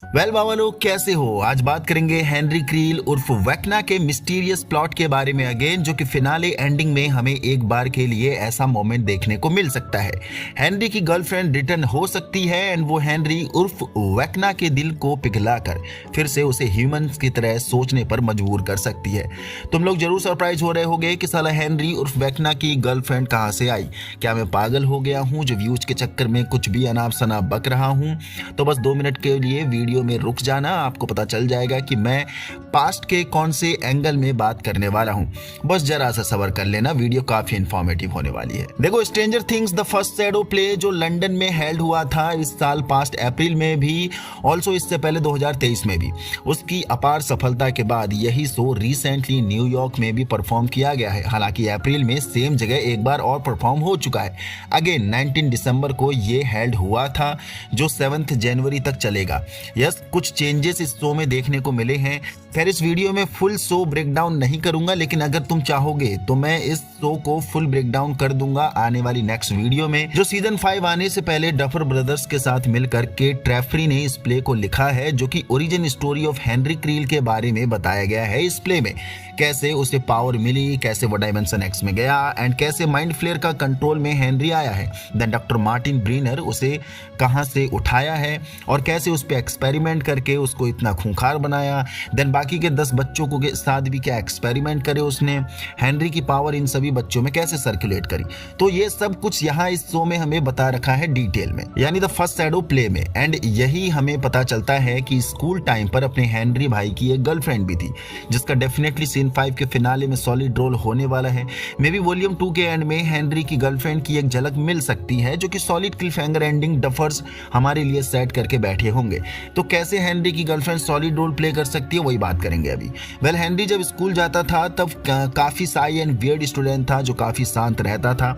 बाबा लोग कैसे हो। आज बात करेंगे हेनरी क्रील उर्फ वेक्ना के मिस्टीरियस प्लॉट के बारे में अगेन, जो कि फिनाले एंडिंग में हमें एक बार के लिए ऐसा मोमेंट देखने को मिल सकता है। हेनरी की गर्लफ्रेंड रिटर्न हो सकती है एंड वो हेनरी उर्फ वेक्ना के दिल को पिघलाकर फिर से उसे ह्यूमंस की तरह सोचने पर मजबूर कर सकती है। तुम लोग जरूर सरप्राइज हो रहे होंगे कि साला हेनरी उर्फ वेक्ना की गर्लफ्रेंड कहाँ से आई। क्या मैं पागल हो गया हूँ जो व्यूज के चक्कर में कुछ भी अनाप शनाप बक रहा हूँ? तो बस 2 मिनट के लिए वीडियो में रुक जाना, आपको पता चल जाएगा कि मैं पास्ट के कौन से एंगल में बात करने वाला हूं। बस जरा सा सब्र कर लेना, वीडियो काफी इंफॉर्मेटिव होने वाली है। देखो, stranger things the first shadow play जो लंदन में हेल्ड हुआ था इस साल पास्ट अप्रैल में भी, ऑल्सो इससे पहले 2023 में भी, उसकी अपार सफलता के बाद यही शो रिसेंटली न्यूयॉर्क में भी परफॉर्म किया गया है। हालांकि अप्रैल में सेम जगह एक बार और परफॉर्म हो चुका है। अगेन 19 दिसंबर को ये हेल्ड हुआ था जो 7 जनवरी तक चलेगा। यस, कुछ चेंजेस इस शो में देखने को मिले हैं। खैर, इस वीडियो में फुल शो ब्रेकडाउन नहीं करूंगा, लेकिन अगर तुम चाहोगे तो मैं इस शो को फुल ब्रेकडाउन कर दूंगा आने वाली नेक्स्ट वीडियो में, जो सीजन 5 आने से पहले डफर ब्रदर्स के साथ मिलकर के ट्रेफरी ने इस प्ले को लिखा है, जो कि origin story of Henry krill के बारे में बताया गया है। इस प्ले में कैसे उसे पावर मिली, कैसे वो डायमेंशन एक्स में गया एंड कैसे माइंड फ्लेयर का कंट्रोल में हेनरी आया है, देन डॉक्टर मार्टिन ब्रीनर उसे कहां से उठाया है और कैसे उस पर एक्सपेरिमेंट करके उसको इतना खूंखार बनाया, देन बाकी के 10 बच्चों को के साथ भी क्या एक्सपेरिमेंट करे उसने, हेनरी की पावर इन सभी बच्चों में कैसे सर्कुलेट करी। तो ये सब कुछ यहाँ इस शो में हमें बता रखा है डिटेल में, यानी द फर्स्ट शैडो प्ले में। एंड यही हमें पता चलता है कि स्कूल टाइम पर अपने हेनरी भाई की एक गर्लफ्रेंड भी थी, जिसका डेफिनेटली सीजन 5 के फिनाले में सॉलिड रोल होने वाला है। मे बी वॉल्यूम 2 के एंड में हेनरी की गर्लफ्रेंड की एक झलक मिल सकती है, जो कि सॉलिड क्लिफहैंगर एंडिंग डफर्स हमारे लिए सेट करके बैठे होंगे। तो कैसे हेनरी की गर्लफ्रेंड सॉलिड रोल प्ले कर सकती है, वही बात करेंगे अभी। हेनरी जब स्कूल जाता था तब काफी साई एंड वियर्ड स्टूडेंट था, जो काफी शांत रहता था।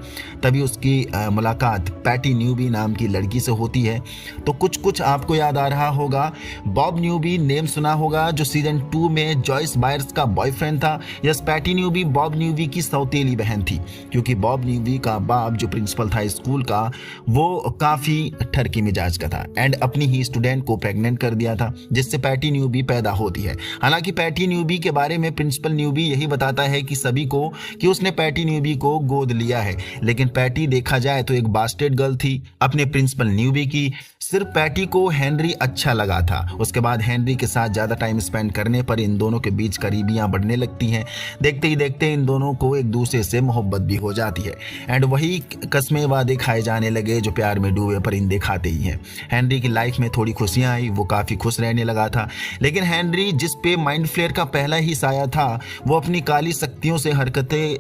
तभी उसकी मुलाकात पैटी न्यूबी नाम की लड़की से होती है। तो कुछ आपको याद आ रहा होगा, बॉब न्यूबी नेम सुना होगा, जो सीजन 2 में जॉयस बायर्स का बॉयफ्रेंड था। Yes, Patty Newby Bob Newby की सौतेली बहन थी, क्योंकि बॉब न्यूबी का बाप जो प्रिंसिपल था स्कूल का, वो काफी ठरकी मिजाज का था एंड अपनी ही स्टूडेंट को प्रेग्नेंट कर दिया था, जिससे पैटी न्यूबी पैदा होती है। हालांकि पैटी न्यूबी के बारे में प्रिंसिपल न्यूबी यही बताता है कि सभी को कि उसने पैटी न्यूबी को गोद लिया है, लेकिन पैटी देखा जाए तो एक बास्टेड गर्ल थी अपने प्रिंसिपल न्यूबी की। सिर्फ पैटी को हेनरी अच्छा लगा था। उसके बाद हेनरी के साथ ज़्यादा टाइम स्पेंड करने पर इन दोनों के बीच करीबियाँ बढ़ने लगती हैं। देखते ही देखते इन दोनों को एक दूसरे से मोहब्बत भी हो जाती है एंड वही कस्में वादे खाए जाने लगे जो प्यार में डूबे परिंदे खाते ही हैं। हेनरी की लाइफ में थोड़ी खुशियाँ आई, वो काफ़ी खुश रहने लगा था, लेकिन हेनरी जिस पे माइंड फ्लेयर का पहला ही साया था, वो अपनी काली शक्तियों से हरकतें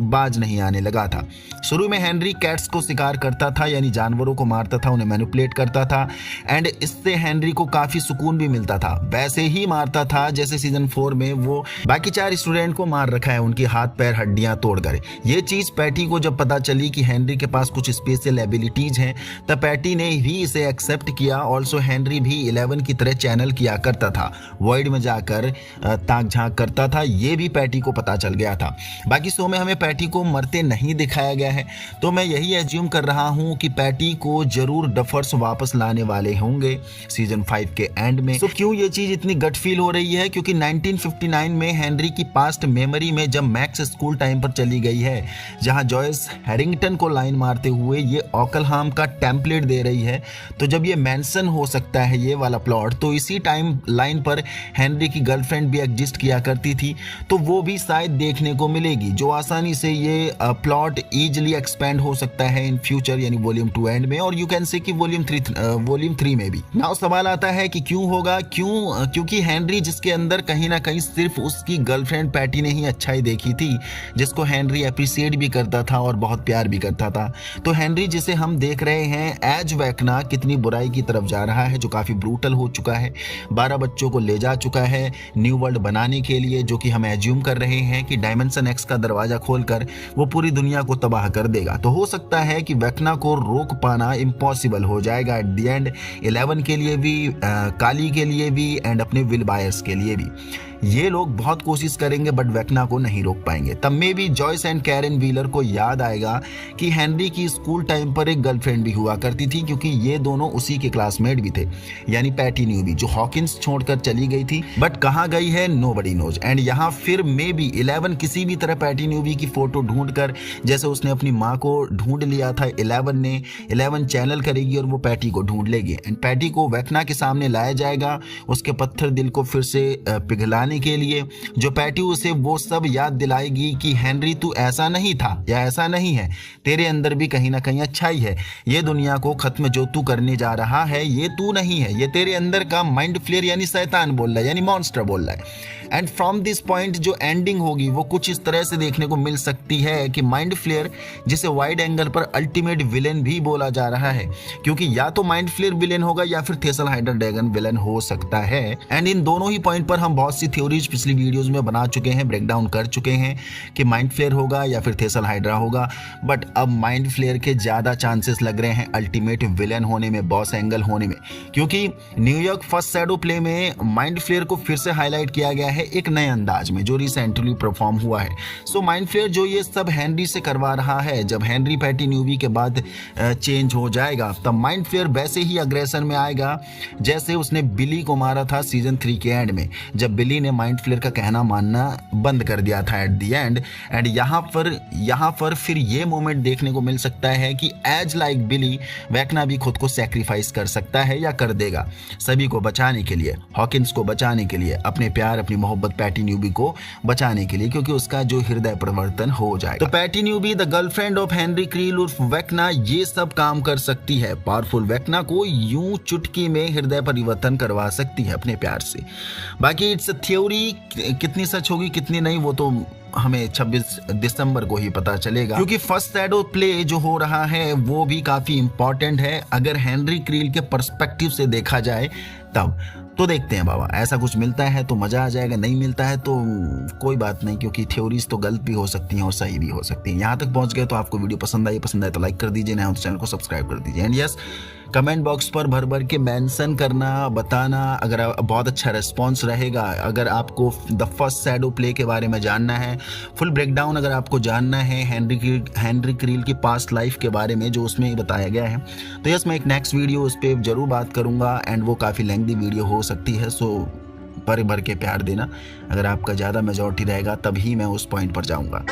बाज नहीं आने लगा था। शुरू में हेनरी कैट्स को शिकार करता था, यानी जानवरों को मारता था, उन्हें मैनिपुलेट करता था एंड इससे हेनरी को काफी सुकून भी मिलता था। वैसे ही मारता था जैसे सीजन 4 में वो बाकी 4 स्टूडेंट को मार रखा है, उनकी हाथ पैर हड्डियां तोड़कर। ये चीज पैटी को जब पता चली कि हेनरी के पास कुछ स्पेशल एबिलिटीज हैं, तब पैटी ने भी इसे एक्सेप्ट किया। ऑल्सो हेनरी भी 11 की तरह चैनल किया करता था, वॉइड में जाकर ताक झांक करता था, ये भी पैटी को पता चल गया था। बाकी शो में हमें पैटी को मरते नहीं दिखाया गया है, तो मैं यही एज्यूम कर रहा हूं कि पैटी को जरूर डफर्स वापस लाने वाले होंगे सीजन 5 के एंड में। तो क्यों ये चीज इतनी गट फील हो रही है? क्योंकि 1959 में हेनरी की पास्ट मेमोरी में जब मैक्स स्कूल टाइम पर चली गई है, जहां जॉयस हैरिंगटन को लाइन मारते हुए ये ऑकलहाम का टेम्पलेट दे रही है, तो जब ये मेंशन हो सकता है ये वाला प्लॉट, तो इसी टाइम लाइन पर हेनरी की गर्लफ्रेंड भी एग्जिस्ट किया करती थी, तो वो भी शायद देखने को मिलेगी, जो आसानी से ये प्लॉट इजिली एक्सपेंड हो सकता है इन फ्यूचर, यानी वॉल्यूम 2 एंड में, और यू कैन से कि वॉल्यूम 3 में भी। नाउ सवाल आता है कि क्यों होगा? क्योंकि हेनरी जिसके अंदर कहीं ना कहीं सिर्फ उसकी गर्लफ्रेंड पैटी ने ही अच्छाई देखी थी, जिसको हेनरी अप्रिशिएट भी करता था और बहुत प्यार भी करता था। तो हेनरी जिसे हम देख रहे हैं एज वेक्ना कितनी बुराई की तरफ जा रहा है, जो काफी ब्रूटल हो चुका है, 12 बच्चों को ले जा चुका है न्यू वर्ल्ड बनाने के लिए, जो कि हम एज्यूम कर रहे हैं कि डायमेंशन एक्स का दरवाजा खोलकर वो पूरी दुनिया को तबाह कर देगा। तो हो सकता है कि वेक्ना को रोक पाना इम्पॉसिबल हो जाएगा एट द एंड, 11 के लिए भी, काली के लिए भी एंड अपने विल बायर्स के लिए भी। ये लोग बहुत कोशिश करेंगे बट वेक्ना को नहीं रोक पाएंगे। तब में भी जॉयस एंड कैरन व्हीलर को याद आएगा कि हेनरी की स्कूल टाइम पर एक गर्लफ्रेंड भी हुआ करती थी, क्योंकि ये दोनों उसी के क्लासमेट भी थे, यानी पैटी न्यूबी, जो हॉकिंस छोड़कर चली गई थी। बट कहाँ गई है नोबडी नोज। एंड यहाँ फिर मे बी 11 किसी भी तरह पैटी न्यूबी की फोटो ढूंढकर, जैसे उसने अपनी माँ को ढूंढ लिया था 11 चैनल करेगी और वो पैटी को ढूंढ लेगी। एंड पैटी को वेक्ना के सामने लाया जाएगा उसके पत्थर दिल को फिर से पिघलाने के लिए, जो पैटी उसे वो सब याद दिलाएगी कि हेनरी तू ऐसा नहीं था या ऐसा नहीं है, तेरे अंदर भी कहीं ना कहीं अच्छाई है। ये दुनिया को खत्म जो तू करने जा रहा है ये तू नहीं है, ये तेरे अंदर का माइंड फ्लेयर यानी शैतान बोल रहा है, यानी मॉन्स्टर बोल रहा है। एंड फ्रॉम दिस पॉइंट जो एंडिंग होगी वो कुछ इस तरह से देखने को मिल सकती है कि माइंड फ्लेयर, जिसे वाइड एंगल पर अल्टीमेट विलेन भी बोला जा रहा है, क्योंकि या तो माइंड फ्लेयर विलेन होगा या फिर थेसल हाइड्रा ड्रैगन विलेन हो सकता है। एंड इन दोनों ही पॉइंट पर हम बहुत सी थ्योरीज पिछली वीडियोज में बना चुके हैं, ब्रेकडाउन कर चुके हैं कि माइंड फ्लेयर होगा या फिर थेसल हाइड्रा होगा। बट अब माइंड फ्लेयर के ज्यादा चांसेस लग रहे हैं अल्टीमेट विलेन होने में, बॉस एंगल होने में, क्योंकि न्यूयॉर्क फर्स्ट शैडो प्ले में माइंड फ्लेयर को फिर से हाईलाइट किया गया है एक नए अंदाज में जो रिसेंटली परफॉर्म हुआ है। सो माइंड फ्लेयर जो ये सब हेनरी से करवा रहा है, जब हेनरी पैटी न्यूबी के बाद चेंज हो जाएगा तब माइंड फ्लेयर वैसे ही अग्रेशन में आएगा जैसे उसने बिली को मारा था सीजन 3 के एंड में, जब बिली ने माइंड फ्लेयर का कहना मानना बंद कर दिया था एट द एंड। एंड यहाँ पर फिर ये मोमेंट देखने को मिल सकता है कि एज लाइक बिली वेक्ना भी खुद को सेक्रीफाइस कर सकता है या कर देगा, सभी को बचाने के लिए, हॉकिंस को बचाने के लिए, अपने प्यार अपनी मोहब्बत पैटी न्यूबी को बचाने के लिए, क्योंकि उसका जो हृदय परिवर्तन हो जाएगा। तो Patty Newby the girlfriend of Henry Creel उर्फ वेक्ना ये सब काम कर सकती है। पावरफुल वेक्ना को यूं चुटकी में हृदय परिवर्तन करवा सकती है अपने प्यार से। बाकी इट्स थ्योरी, कितनी सच होगी कितनी नहीं वो तो हमें 26 दिसंबर को ही पता चलेगा, क्योंकि फर्स्ट शैडो प्ले जो हो रहा है वो भी काफी इंपॉर्टेंट है अगर हेनरी क्रील के पर्सपेक्टिव से देखा जाए तब। तो देखते हैं बाबा, ऐसा कुछ मिलता है तो मजा आ जाएगा, नहीं मिलता है तो कोई बात नहीं, क्योंकि थ्योरीज तो गलत भी हो सकती हैं और सही भी हो सकती हैं। यहाँ तक पहुंच गए तो आपको वीडियो पसंद आए तो लाइक कर दीजिए, नया हो तो चैनल को सब्सक्राइब कर दीजिए। एंड यस, कमेंट बॉक्स पर भर भर के मेंशन करना, बताना, अगर बहुत अच्छा रिस्पॉन्स रहेगा। अगर आपको द फर्स्ट शैडो प्ले के बारे में जानना है, फुल ब्रेकडाउन अगर आपको जानना है हेनरी क्रील की पास्ट लाइफ के बारे में जो उसमें बताया गया है, तो यस मैं एक नेक्स्ट वीडियो उस पर जरूर बात करूँगा। एंड वो काफ़ी लेंथी वीडियो हो सकती है, सो भर भर के प्यार देना। अगर आपका ज़्यादा मेजॉरिटी रहेगा तभी मैं उस पॉइंट पर जाऊँगा।